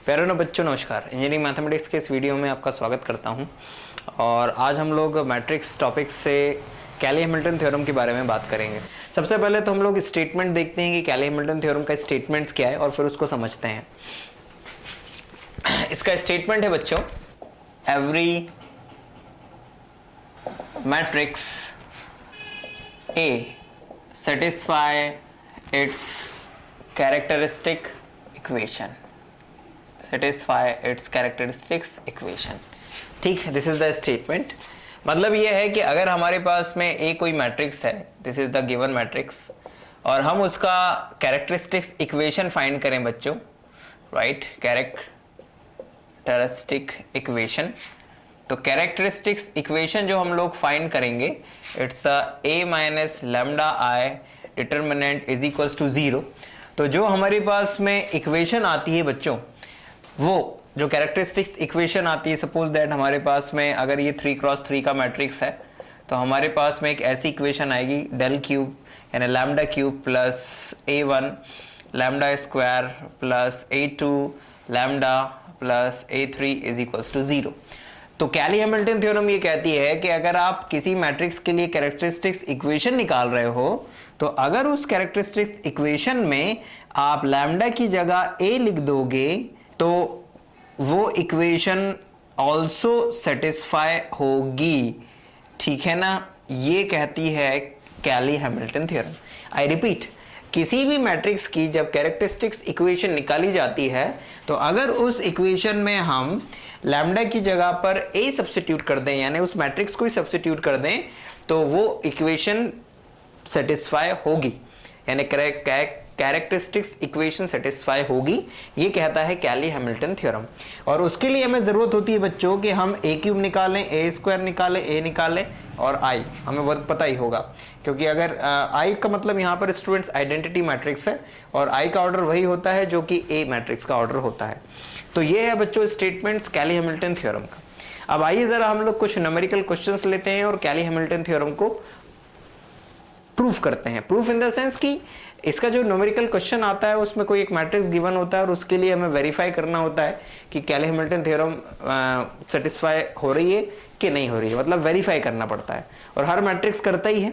प्यारे बच्चों नमस्कार। इंजीनियरिंग मैथमेटिक्स के इस वीडियो में आपका स्वागत करता हूं और आज हम लोग मैट्रिक्स टॉपिक से कैली हैमिल्टन थ्योरम के बारे में बात करेंगे। सबसे पहले तो हम लोग स्टेटमेंट देखते हैं कि कैली हैमिल्टन थ्योरम का स्टेटमेंट्स क्या है और फिर उसको समझते हैं। इसका स्टेटमेंट है बच्चों, every matrix A satisfy its characteristic equation, satisfy its characteristics equation। ठीक, दिस इज द स्टेटमेंट। मतलब ये है कि अगर हमारे पास में ए कोई मैट्रिक्स है, this is the given matrix, और हम उसका कैरेक्टरिस्टिक्स इक्वेशन फाइंड करें बच्चों, राइट, कैरेक्टरिस्टिक इक्वेशन। तो कैरेक्टरिस्टिक्स इक्वेशन जो हम लोग फाइंड करेंगे, it's a minus lambda I determinant is equals to 0। तो जो हमारे पास में इक्वेशन आती है बच्चों, वो जो कैरेक्टरिस्टिक्स इक्वेशन आती है, सपोज दैट हमारे पास में अगर ये 3x3 का मैट्रिक्स है तो हमारे पास में एक ऐसी इक्वेशन आएगी, डेल क्यूब यानी lambda cube plus a1 lambda square plus a2 lambda plus a3 is equals to 0। तो कैली हैमिल्टन थ्योरम ये कहती है कि अगर आप किसी मैट्रिक्स के लिए कैरेक्टरिस्टिक्स इक्वेशन निकाल रहे हो, तो अगर उस कैरेक्टरिस्टिक्स इक्वेशन में आप लैम्डा की जगह a लिख दोगे तो वो इक्वेशन ऑल्सो सेटिस्फाई होगी। ठीक है ना, ये कहती है कैली हैमिल्टन थ्योरम। आई रिपीट, किसी भी मैट्रिक्स की जब कैरेक्टरिस्टिक्स इक्वेशन निकाली जाती है तो अगर उस इक्वेशन में हम लैम्डा की जगह पर a सब्स्टिट्यूट कर दें, यानी उस मैट्रिक्स को ही सब्स्टिट्यूट कर दें, तो वो इक्वेशन सेटिस्फाई होगी, यानी कैरेक्टरिस्टिक्स इक्वेशन सेटिस्फाई होगी। ये कहता है कैली हैमिल्टन थ्योरम। और उसके लिए हमें जरूरत होती है बच्चों कि हम a क्यूब निकालें, a स्क्वायर निकालें, a निकालें और i हमें बहुत पता ही होगा, क्योंकि अगर i का मतलब यहाँ पर स्टूडेंट्स आइडेंटिटी मैट्रिक्स है और i का ऑर्डर वही होता है जो कि a मैट्रिक्स का ऑर्डर होता है। तो ये है बच्चों स्टेटमेंट्स कैली हैमिल्टन थ्योरम का। अब आइए जरा हम लोग कुछ न्यूमेरिकल क्वेश्चंस लेते हैं और कैली हैमिल्टन थ्योरम को प्रूफ करते हैं। प्रूफ इन द सेंस कि इसका जो न्यूमेरिकल क्वेश्चन आता है उसमें कोई एक मैट्रिक्स गिवन होता है और उसके लिए हमें वेरीफाई करना होता है कि कैली हैमिल्टन थ्योरम सेटिस्फाई हो रही है कि नहीं हो रही है, मतलब वेरीफाई करना पड़ता है और हर मैट्रिक्स करता ही है।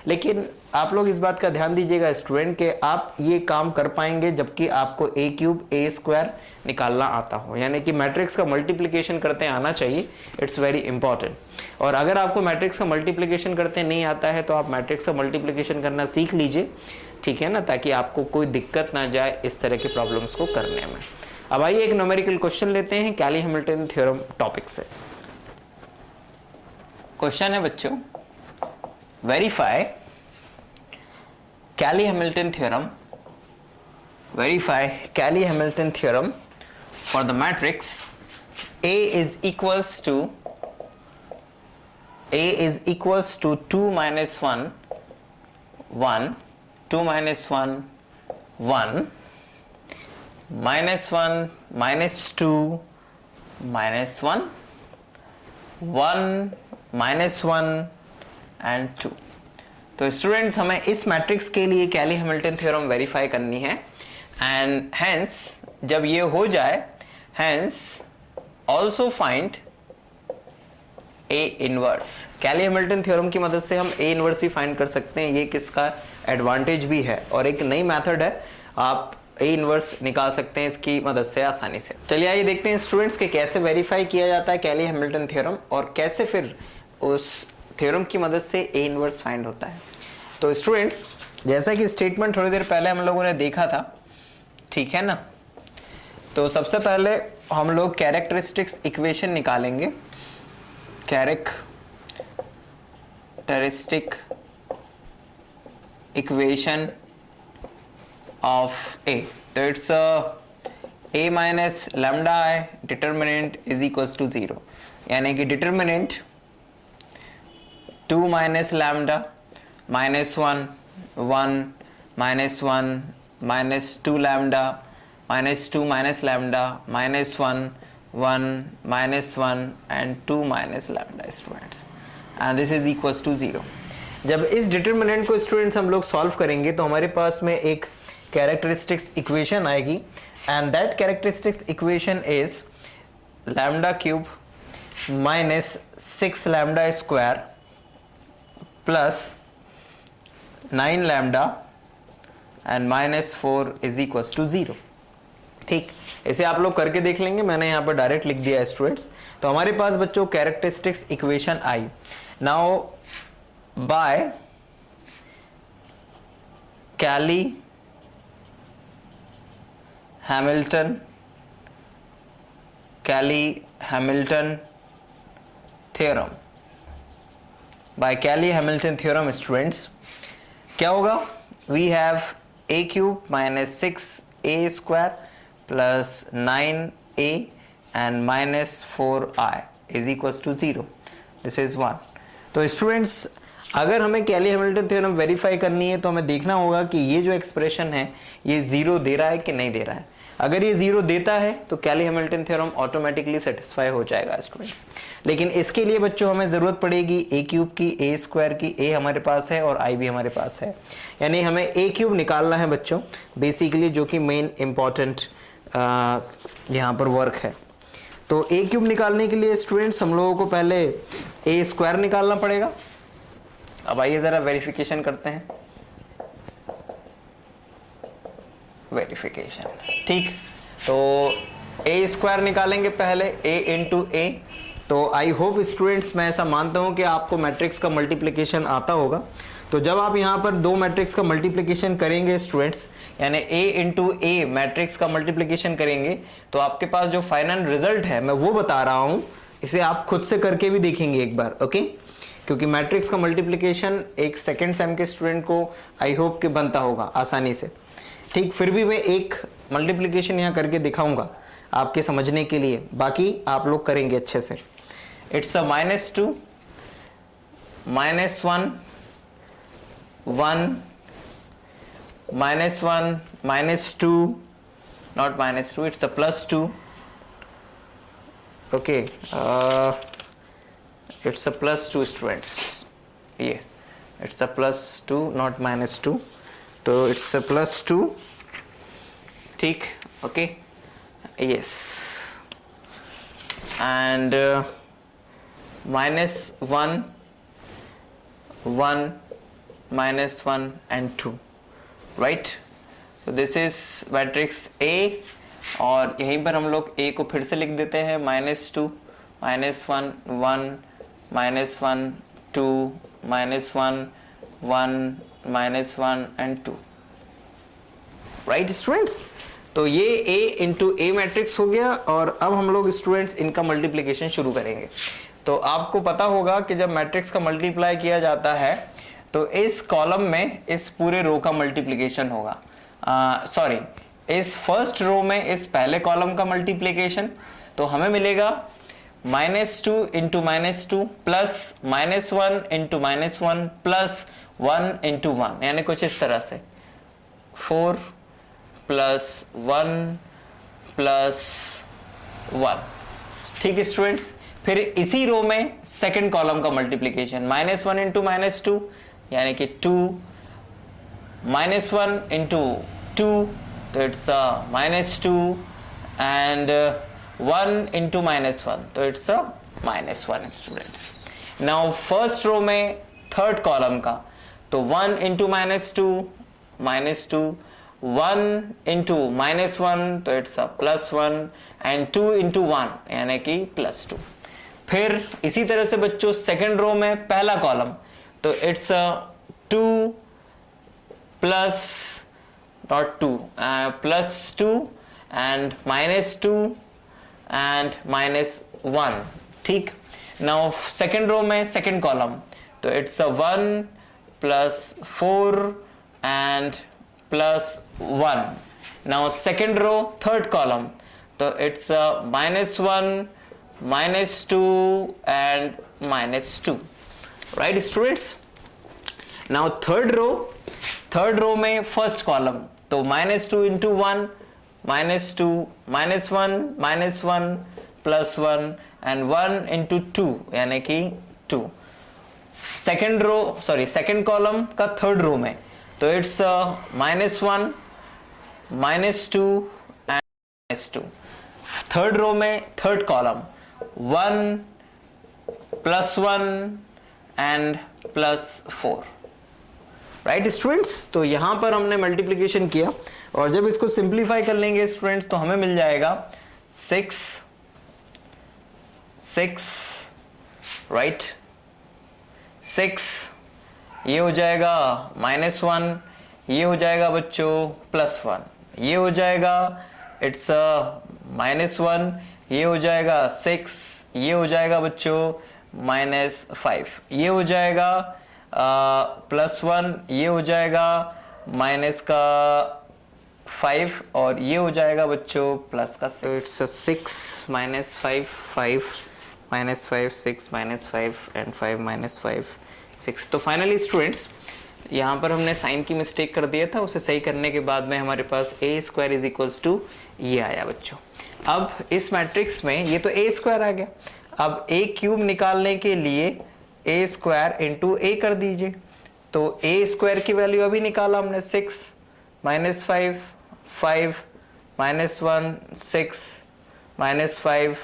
लेकिन आप लोग इस बात का ध्यान दीजिएगा स्टूडेंट कि आप ये काम कर पाएंगे जबकि आपको a क्यूब a स्क्वायर निकालना आता हो, यानी कि मैट्रिक्स का मल्टीप्लिकेशन करते आना चाहिए। It's very important. और अगर आपको मैट्रिक्स का मल्टीप्लिकेशन करते नहीं आता है तो आप मैट्रिक्स का मल्टीप्लिकेशन करना सीख लीजिए, ठीक है ना, ताकि आपको कोई दिक्कत ना जाए इस तरह के प्रॉब्लम्स को करने में। अब आइए एक न्यूमेरिकल क्वेश्चन लेते हैं कैली हैमिल्टन थ्योरम टॉपिक से। क्वेश्चन है बच्चों, verify Cayley-Hamilton theorem, verify Cayley-Hamilton theorem for the matrix A is equals to 2 minus 1 1 2 minus 1 1 minus 1 minus 2 minus 1 1 minus 1 and 2। तो स्टूडेंट्स हमें इस मैट्रिक्स के लिए कैली हैमिल्टन थ्योरम वेरीफाई करनी है एंड हेंस जब ये हो जाए, hence also find A inverse. Cayley Hamilton theorem की मदद से हम ए इनवर्स भी फाइंड कर सकते हैं। ये किसका एडवांटेज भी है और एक नई मेथड है, आप ए इनवर्स निकाल सकते हैं इसकी मदद से आसानी से। चलिए आइए देखते हैं स्टूडेंट्स के कैसे वेरीफाई किया जाता है कैली हैमिल्टन थ्योरम और कैसे फिर उस थ्योरम की मदद से ए इनवर्स फाइंड होता है। तो स्टूडेंट्स, जैसा कि स्टेटमेंट थोड़ी देर पहले हम लोगों ने देखा था, ठीक है ना, तो सबसे पहले हम लोग कैरेक्टरिस्टिक्स इक्वेशन निकालेंगे। कैरेक्टरिस्टिक इक्वेशन ऑफ ए, तो it's a minus lambda I determinant is equals to 0, यानी कि determinant 2 minus lambda minus 1 1 minus 1 minus 2 lambda minus 2 minus lambda minus 1 1 minus 1 and 2 minus lambda students, and this is equals to 0। जब इस determinant को students हम लोग solve करेंगे तो हमारे पास में एक कैरेक्टरिस्टिक्स इक्वेशन आएगी and that characteristics equation is lambda cube minus 6 lambda square plus 9 lambda and minus 4 is equals to 0. ठीक, इसे आप लोग करके देख लेंगे, मैंने यहाँ पर डायरेक्ट लिख दिया है स्टूडेंट्स। तो हमारे पास बच्चों कैरेक्टरिस्टिक्स इक्वेशन आई। Now by Cayley Hamilton theorem, by Cayley Hamilton theorem students क्या होगा? We have a cube minus 6a square plus 9a and minus 4i is equals to 0. This is 1. तो स्टूडेंट्स अगर हमें कैली हैमिल्टन थ्योरम वेरीफाई करनी है तो हमें देखना होगा कि ये जो एक्सप्रेशन है ये 0 दे रहा है कि नहीं दे रहा है। अगर ये 0 देता है तो कैली हैमिल्टन थ्योरम ऑटोमेटिकली सेटिस्फाई हो जाएगा स्टूडेंट्स। लेकिन इसके लिए बच्चों हमें ज़रूरत पड़ेगी a क्यूब की, a स्क्वायर की, a हमारे पास है और i भी हमारे पास है, यानी हमें a क्यूब निकालना है बच्चों बेसिकली, जो कि मेन इम्पॉर्टेंट यहाँ पर वर्क है। तो a क्यूब निकालने के लिए स्टूडेंट्स हम लोगों को पहले a स्क्वायर निकालना पड़ेगा। अब आइए ज़रा वेरिफिकेशन करते हैं। वेरिफिकेशन, ठीक, तो a स्क्वायर निकालेंगे पहले, a इंटू ए। तो आई होप स्टूडेंट्स, मैं ऐसा मानता हूं कि आपको मैट्रिक्स का मल्टीप्लिकेशन आता होगा। तो जब आप यहां पर दो मैट्रिक्स का मल्टीप्लिकेशन करेंगे स्टूडेंट्स, यानी a इंटू ए मैट्रिक्स का मल्टीप्लिकेशन करेंगे, तो आपके पास जो फाइनल रिजल्ट है मैं वो बता रहा हूं, इसे आप खुद से करके भी देखेंगे एक बार, ओके? क्योंकि मैट्रिक्स का मल्टीप्लिकेशन एक सेकेंड सेम के स्टूडेंट को आई होप कि बनता होगा आसानी से, ठीक। फिर भी मैं एक मल्टीप्लिकेशन यहाँ करके दिखाऊंगा आपके समझने के लिए, बाकी आप लोग करेंगे अच्छे से। It's a -2 -1 1 -1 -2, not -2, it's a +2, okay, it's a +2 students, ये it's a +2 not -2, तो it's a +2, ठीक, okay, yes, and -1 1 -1 and 2, right? so this is matrix A, और यहीं पर हम लोग A को फिर से लिख देते हैं -2 -1 1 -1 2 -1 1 -1 and 2, राइट स्टूडेंट्स? तो ये A इंटू A मैट्रिक्स हो गया, और अब हम लोग स्टूडेंट्स इनका मल्टीप्लिकेशन शुरू करेंगे। तो आपको पता होगा कि जब मैट्रिक्स का मल्टीप्लाई किया जाता है तो इस कॉलम में इस पूरे रो का मल्टीप्लिकेशन होगा, सॉरी, इस फर्स्ट रो में इस पहले कॉलम का मल्टीप्लिकेशन, तो हमें मिलेगा -2 into -2 plus -1 into -1 plus 1 into 1, यानी कुछ इस तरह से 4 प्लस 1 प्लस 1, ठीक है स्टूडेंट्स। फिर इसी रो में सेकंड कॉलम का मल्टीप्लिकेशन -1 इंटू -2, यानी कि 2 -1 इंटू 2, तो इट्स -2 एंड 1 इंटू -1, तो it's -1 students. Now first row में थर्ड कॉलम का, तो 1 इंटू -2 -2, 1 इंटू -1, तो इट्स +1 एंड 2 इंटू 1, यानी कि +2। फिर इसी तरह से बच्चों सेकंड रो में पहला कॉलम, तो it's 2 plus not 2 +2 and -2 and -1, ठीक। नाउ सेकंड रो में सेकंड कॉलम, तो it's 1 plus 4 and +1। Now second row third column, तो it's -1 -2 and -2, right students? Now third row में फर्स्ट कॉलम, तो -2 इंटू 1 -2 -1 -1 +1 एंड 1 इंटू 2, यानी कि 2। Second column का third row में, तो इट्स -1 -2 2, थर्ड रो में third column 1 +1 and +4, right students. तो यहां पर हमने मल्टीप्लीकेशन किया और जब इसको सिंप्लीफाई कर लेंगे स्टूडेंट्स तो हमें मिल जाएगा 6 राइट, 6 ये हो जाएगा -1, ये हो जाएगा बच्चों +1, ये हो जाएगा इट्स -1, ये हो जाएगा 6, ये हो जाएगा बच्चों -5, ये हो जाएगा +1, ये हो जाएगा -5 और ये हो जाएगा बच्चों प्लस का 6। It's 6 -5 5 -5 6 -5 and 5 -5 6। तो फाइनली स्टूडेंट्स यहाँ पर हमने साइन की मिस्टेक कर दिया था, उसे सही करने के बाद में हमारे पास a² ये आया बच्चों। अब इस मैट्रिक्स में ये तो a² आ गया, अब a³ निकालने के लिए a² × a कर दीजिए। तो a² की वैल्यू अभी निकाला हमने 6 -5 5 -1 6 -5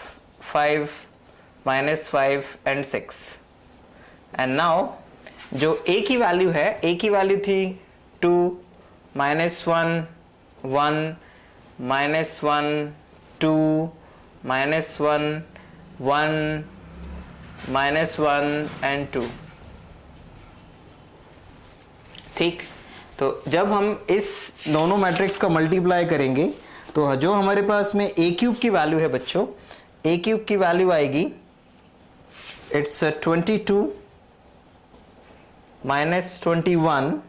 5 -5 एंड 6। एंड नाउ जो a की वैल्यू है, a की वैल्यू थी 2 -1 1 -1 2 -1 1 -1 एंड 2, ठीक। तो जब हम इस दोनों मैट्रिक्स का मल्टीप्लाई करेंगे तो जो हमारे पास में a³ की वैल्यू है बच्चों, a³ की वैल्यू आएगी इट्स 22 -21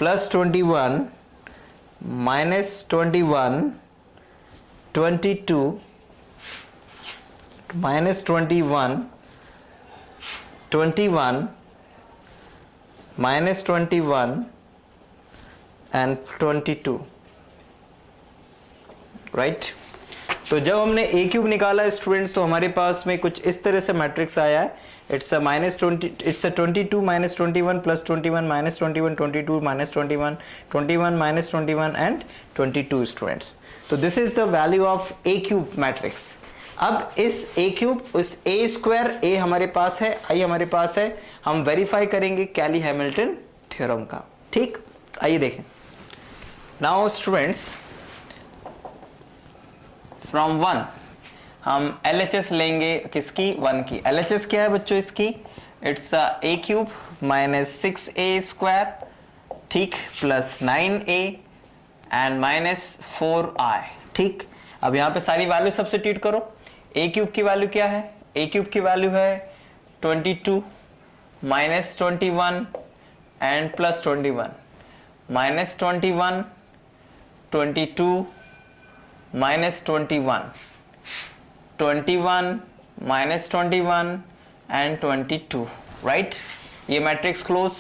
+21 -21 22 -21 21 -21 एंड 22, राइट। तो जब हमने a³ निकाला स्टूडेंट्स तो हमारे पास में कुछ इस तरह से मैट्रिक्स आया है। It's -22 -21 +21 -21 22 -21 21 -21 and 22 students. तो this is the value of a³ matrix. अब इस a³ उस a² a हमारे पास है, i हमारे पास है, हम वेरीफाई करेंगे कैली हैमिल्टन थ्योरम का, ठीक। आइए देखें। नाउ स्टूडेंट्स फ्रॉम 1 हम LHS लेंगे किसकी, 1 की। LHS क्या है बच्चों इसकी, इट्स a³ -6a², ठीक, +9a एंड -4i, ठीक। अब यहाँ पे सारी वैल्यू सब्स्टिट्यूट करो। a³ की वैल्यू क्या है, a³ की वैल्यू है 22 -21 एंड +21 -21 22 -21 21 -21 एंड 22, राइट। ये मैट्रिक्स क्लोज।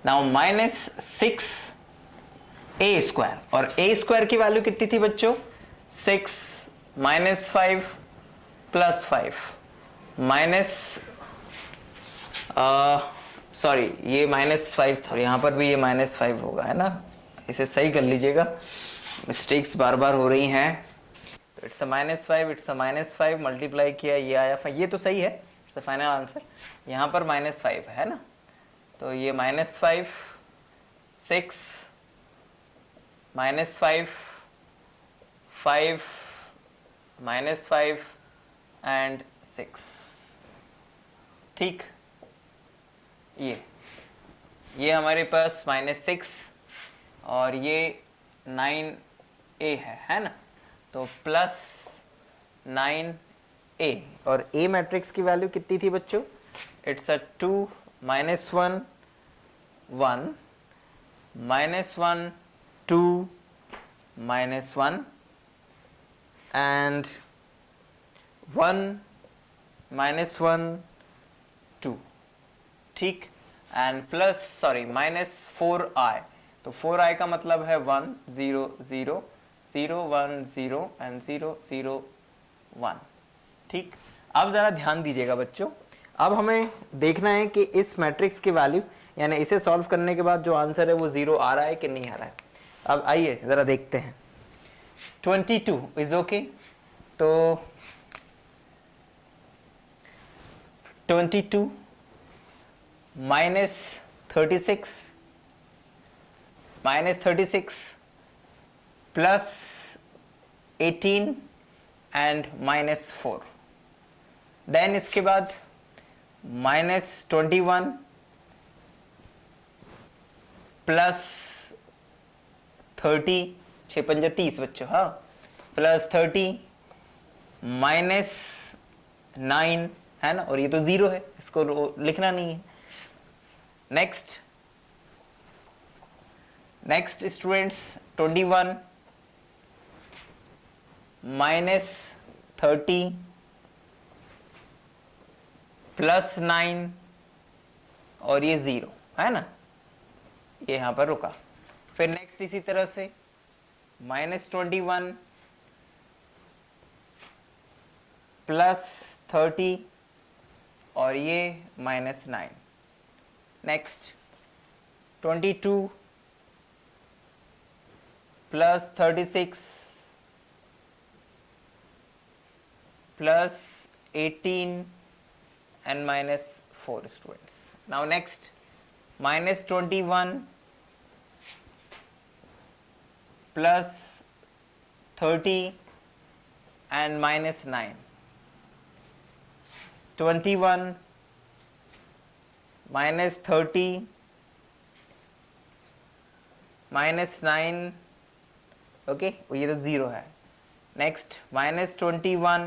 नाउ -6a² और a² की वैल्यू कितनी थी बच्चों, 6 -5 +5 सॉरी ये -5 था, यहाँ पर भी ये -5 होगा, है ना, इसे सही कर लीजिएगा, मिस्टेक्स बार बार हो रही हैं। तो इट्स -5 मल्टीप्लाई किया, ये आया, ये तो सही है, इट्स अ फाइनल आंसर। यहाँ पर -5 है ना, तो ये -5 6 -5 5 -5 एंड 6, ठीक। ये हमारे पास -6 और ये 9a है ना, तो +9a और a मैट्रिक्स की वैल्यू कितनी थी बच्चों, इट्स 2 -1 1 -1 2 -1 एंड 1 -1 2, ठीक, एंड -4i, तो 4i का मतलब है 1 0 0 0 1 0 एंड 0 0 1, ठीक। अब जरा ध्यान दीजिएगा बच्चों, अब हमें देखना है कि इस मैट्रिक्स की वैल्यू यानी इसे सॉल्व करने के बाद जो आंसर है वो 0 आ रहा है कि नहीं आ रहा है। अब आइए जरा देखते हैं। 22 इज ओके। तो 22 minus 36 plus 18 and minus 4, then इसके बाद माइनस 21 प्लस 30, 6 पंजा 30 बच्चों, हाँ, प्लस 30 माइनस 9 है ना, और ये तो 0 है, इसको लिखना नहीं है। नेक्स्ट स्टूडेंट्स 21 माइनस 30 प्लस 9 और ये 0 है ना, ये यहां पर रुका। फिर नेक्स्ट इसी तरह से माइनस 21 प्लस 30 और ये minus 9। Next 22 plus 36 plus 18 and minus 4 students. Now next minus 21 plus 30 and minus 9. 21 minus 30 minus 9, okay, ये तो 0 है। Next minus 21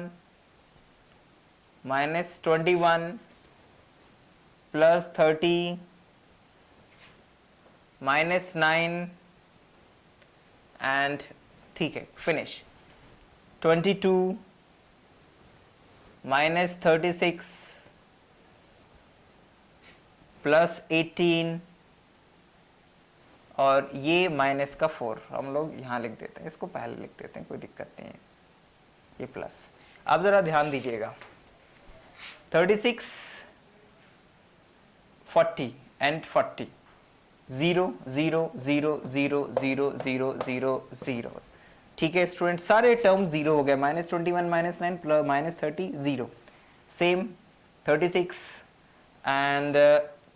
plus 30 minus 9 and ठीक है, finish। 22 minus 36 plus 18 और ये माइनस का 4 हम लोग यहाँ लिख देते हैं, इसको पहले लिख देते हैं, कोई दिक्कत नहीं है, ये प्लस। अब जरा ध्यान दीजिएगा, 36 40 and 40 0 0 0 0 0 0 0 0, ठीक है स्टूडेंट, सारे टर्म 0 हो गए। Minus 21 minus 9 plus minus 30 0, same 36 and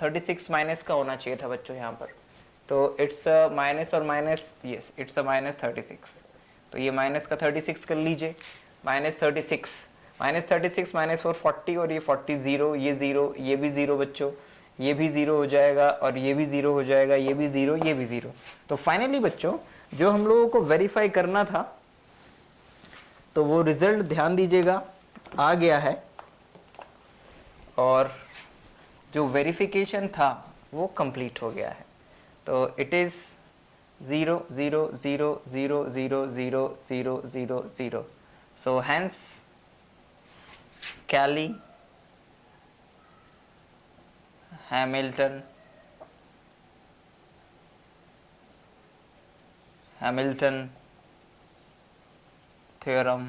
36 minus का होना चाहिए था बच्चों यहाँ पर, तो इट्स माइनस और माइनस, यस इट्स माइनस 36, तो ये माइनस का 36 कर लीजिए, माइनस 36 माइनस 4 40 और ये 40 0, ये 0, ये भी 0 बच्चों, ये भी 0 हो जाएगा और ये भी 0 हो जाएगा, ये भी 0, ये भी 0। तो फाइनली बच्चों जो हम लोगों को वेरीफाई करना था तो वो रिजल्ट ध्यान दीजिएगा आ गया है, और जो वेरिफिकेशन था वो कंप्लीट हो गया है। तो it is 0 0 0 0 0 0 0 0 0, so hence Cayley Hamilton theorem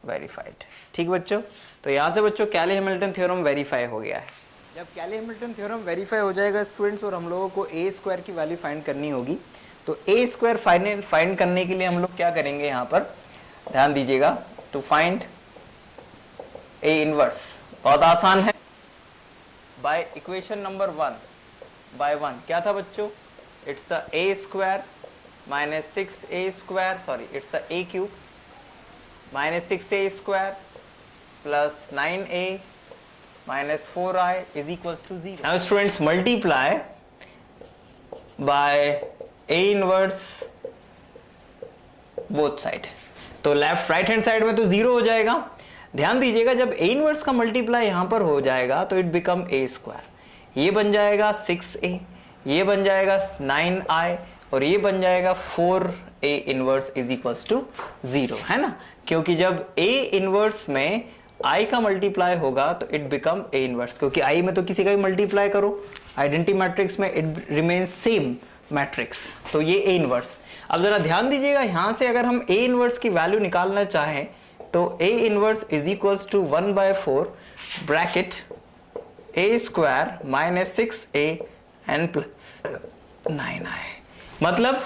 verified. ठीक बच्चों, तो यहां से बच्चों कैली हैमिल्टन थ्योरम वेरीफाई हो गया है। जब कैली हैमिल्टन थ्योरम वेरीफाई हो जाएगा स्टूडेंट्स और हम लोगों को ए स्क्वायर की वैल्यू फाइंड करनी होगी, तो ए स्क्वायर फाइंड करने के लिए हम लोग क्या करेंगे, यहाँ पर ध्यान दीजिएगा, टू फाइंड ए इनवर्स बहुत आसान है, बाय इक्वेशन नंबर 1 क्या था बच्चों, it's a A square minus 6a square, sorry it's a A cube minus 6a square plus 9a minus 4i is equals to 0. Now students multiply by a inverse both side. तो left right hand side में तो 0 हो जाएगा। ध्यान दीजिएगा जब a inverse का multiply यहां पर हो जाएगा तो इट बिकम a स्क्वायर, ये बन जाएगा 6a, ये बन जाएगा 9i और ये बन जाएगा 4a inverse is equals to 0, है ना, क्योंकि जब a इनवर्स में i का मल्टीप्लाई होगा तो इट बिकम a इनवर्स, क्योंकि i में तो किसी का भी मल्टीप्लाई करो आइडेंटिटी मैट्रिक्स में इट रिमेन्स सेम मैट्रिक्स, तो ये a इनवर्स। अब जरा ध्यान दीजिएगा यहां से अगर हम a इनवर्स की वैल्यू निकालना चाहें तो a inverse is equals to 1/4 bracket a square minus 6a and 9i, मतलब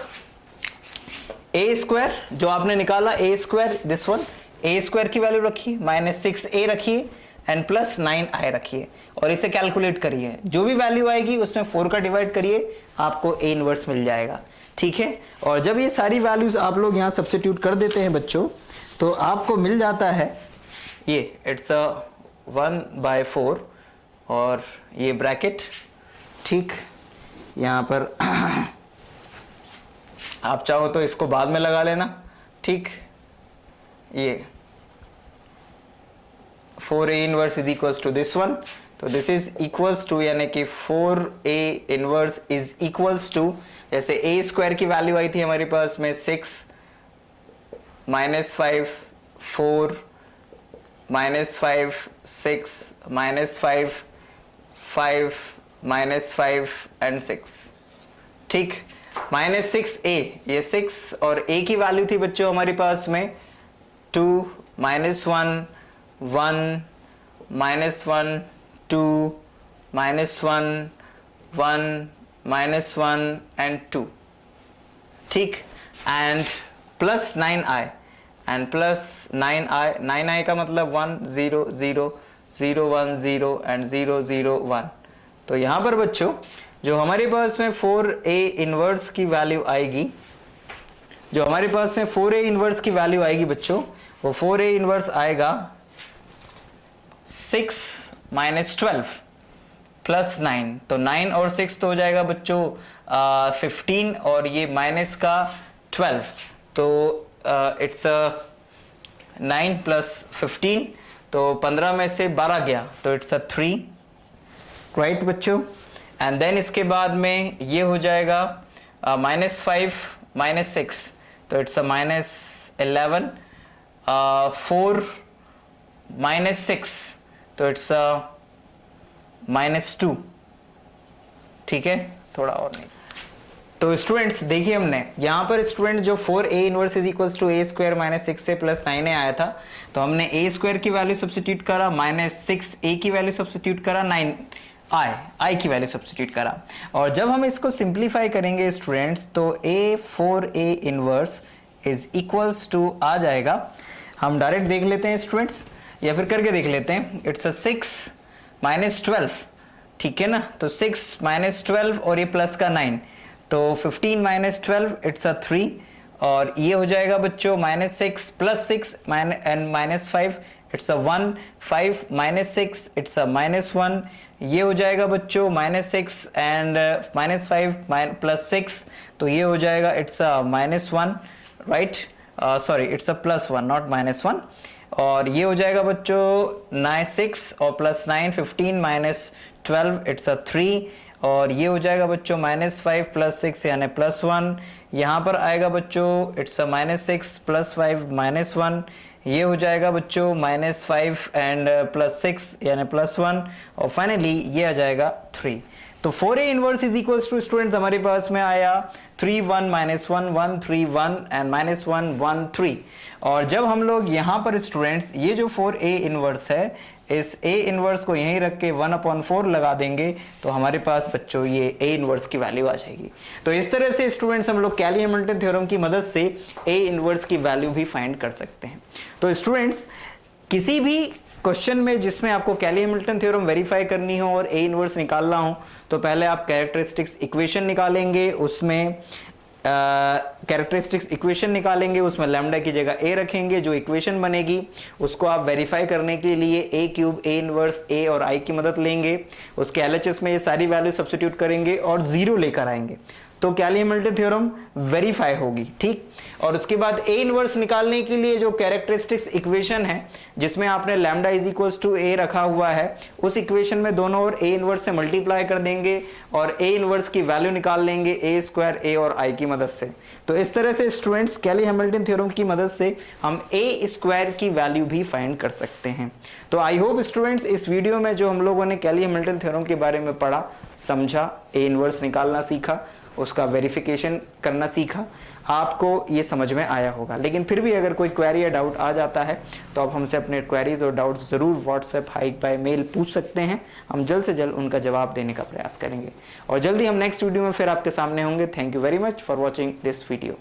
ए स्क्वायर जो आपने निकाला, A square this one, A square की वैल्यू रखिए, -6a रखिए एंड प्लस 9i रखिए और इसे कैलकुलेट करिए। जो भी वैल्यू आएगी उसमें 4 का डिवाइड करिए, आपको ए इनवर्स मिल जाएगा। ठीक है, और जब ये सारी वैल्यूज आप लोग यहाँ सब्स्टिट्यूट कर देते हैं बच्चों, तो आपको मिल जाता है ये इट्स 1/4 और ये ब्रैकेट, ठीक, यहाँ पर आप चाहो तो इसको बाद में लगा लेना, ठीक, ये 4a inverse is equals to this one, तो दिस इज इक्वल्स टू यानी कि 4a inverse is equals to, जैसे a स्क्वायर की वैल्यू आई थी हमारे पास में 6 -5 4 -5 6 -5 5 -5 एंड 6, ठीक, -6a, ये 6 और a की वैल्यू थी बच्चों हमारे पास में 2 -1 1 -1 2 -1 1 -1 एंड 2, ठीक, and plus 9i and plus 9i का मतलब 1 0 0 0 1 0 एंड 0 0 1। तो यहाँ पर बच्चों जो हमारे पास में 4a इनवर्स की वैल्यू आएगी, जो हमारे पास में 4a इनवर्स की वैल्यू आएगी बच्चों, वो 4a इनवर्स आएगा 6 - 12 प्लस 9, तो 9 और 6 तो हो जाएगा बच्चों 15 और ये माइनस का 12, तो इट्स 9 + 15, तो 15 में से 12 गया तो इट्स 3, राइट बच्चों। एंड देन इसके बाद में ये हो जाएगा -5 - 6, तो इट्स -11 4 -6, तो इट्स -2, ठीक है, थोड़ा और नहीं। तो स्टूडेंट्स देखिए हमने यहाँ पर स्टूडेंट जो 4a inverse is equals to a square -6a plus 9a आया था, तो हमने a स्क्वायर की वैल्यू सब्स्टिट्यूट करा, -6a की वैल्यू सब्स्टिट्यूट करा, 9i की वैल्यू सब्स्टिट्यूट करा, और जब हम इसको सिंप्लीफाई करेंगे स्टूडेंट्स तो a 4a inverse is equals to आ जाएगा, हम डायरेक्ट देख लेते हैं स्टूडेंट्स या फिर करके देख लेते हैं, इट्स 6 - 12, ठीक है ना, तो 6 - 12 और ये प्लस का 9, तो 15 - 12 इट्स 3, और ये हो जाएगा बच्चों -6 + 6 एंड -5 इट्स 1, 5 - 6 इट्स -1, ये हो जाएगा बच्चों -6 एंड -5 + 6, तो ये हो जाएगा it's -1, right, sorry it's +1 not -1, और ये हो जाएगा बच्चों 6 और +9 15 - 12 इट्स 3, और ये हो जाएगा बच्चों -5 + 6 यानी +1, यहाँ पर आएगा बच्चों इट्स -6 + 5 -1, ये हो जाएगा बच्चों -5 एंड +6 यानी +1, और फाइनली ये आ जाएगा 3। तो 4a inverse is equals to students हमारे पास में आया 3 1 -1 1 3 1 एंड -1 1 3, और जब हम लोग यहाँ पर स्टूडेंट्स ये जो 4a इनवर्स है इस a इनवर्स को यहीं रख के 1/4 लगा देंगे तो हमारे पास बच्चों ये a इनवर्स की वैल्यू आ जाएगी। तो इस तरह से स्टूडेंट्स हम लोग कैली हैमिल्टन थ्योरम की मदद से a इनवर्स की वैल्यू भी फाइंड कर सकते हैं। तो स्टूडेंट्स किसी भी क्वेश्चन में जिसमें आपको कैली हैमिल्टन थ्योरम वेरीफाई करनी हो और a इनवर्स निकालना हो तो पहले आप कैरेक्टरिस्टिक्स इक्वेशन निकालेंगे, उसमें कैरेक्टरिस्टिक्स इक्वेशन निकालेंगे, उसमें लैम्डा की जगह a रखेंगे, जो इक्वेशन बनेगी उसको आप वेरीफाई करने के लिए a³ a इनवर्स a और i की मदद लेंगे, उसके LHS में ये सारी वैल्यू सब्स्टिट्यूट करेंगे और 0 लेकर आएंगे तो कैली हैमिल्टन थ्योरम वेरीफाई होगी, ठीक। और उसके बाद a इनवर्स निकालने के लिए जो कैरेक्टरिस्टिक्स इक्वेशन है जिसमें आपने lambda is equals to a रखा हुआ है, उस इक्वेशन में दोनों ओर a इनवर्स से मल्टीप्लाई कर देंगे और a इनवर्स की वैल्यू निकाल लेंगे a स्क्वायर a और i की मदद से। तो इस तरह से स्टूडेंट्स कैली हैमिल्टन थ्योरम की मदद से हम a स्क्वायर की वैल्यू भी फाइंड कर सकते हैं। तो आई होप स्टूडेंट्स इस वीडियो में जो हम लोगों ने कैली हैमिल्टन थ्योरम के बारे में पढ़ा, समझा, a इनवर्स निकालना सीखा, उसका वेरिफिकेशन करना सीखा, आपको ये समझ में आया होगा। लेकिन फिर भी अगर कोई क्वेरी या डाउट आ जाता है तो आप हमसे अपने क्वेरीज और डाउट्स ज़रूर व्हाट्सएप हाइक बाय मेल पूछ सकते हैं, हम जल्द से जल्द उनका जवाब देने का प्रयास करेंगे और जल्दी हम नेक्स्ट वीडियो में फिर आपके सामने होंगे। Thank you very much for watching this video.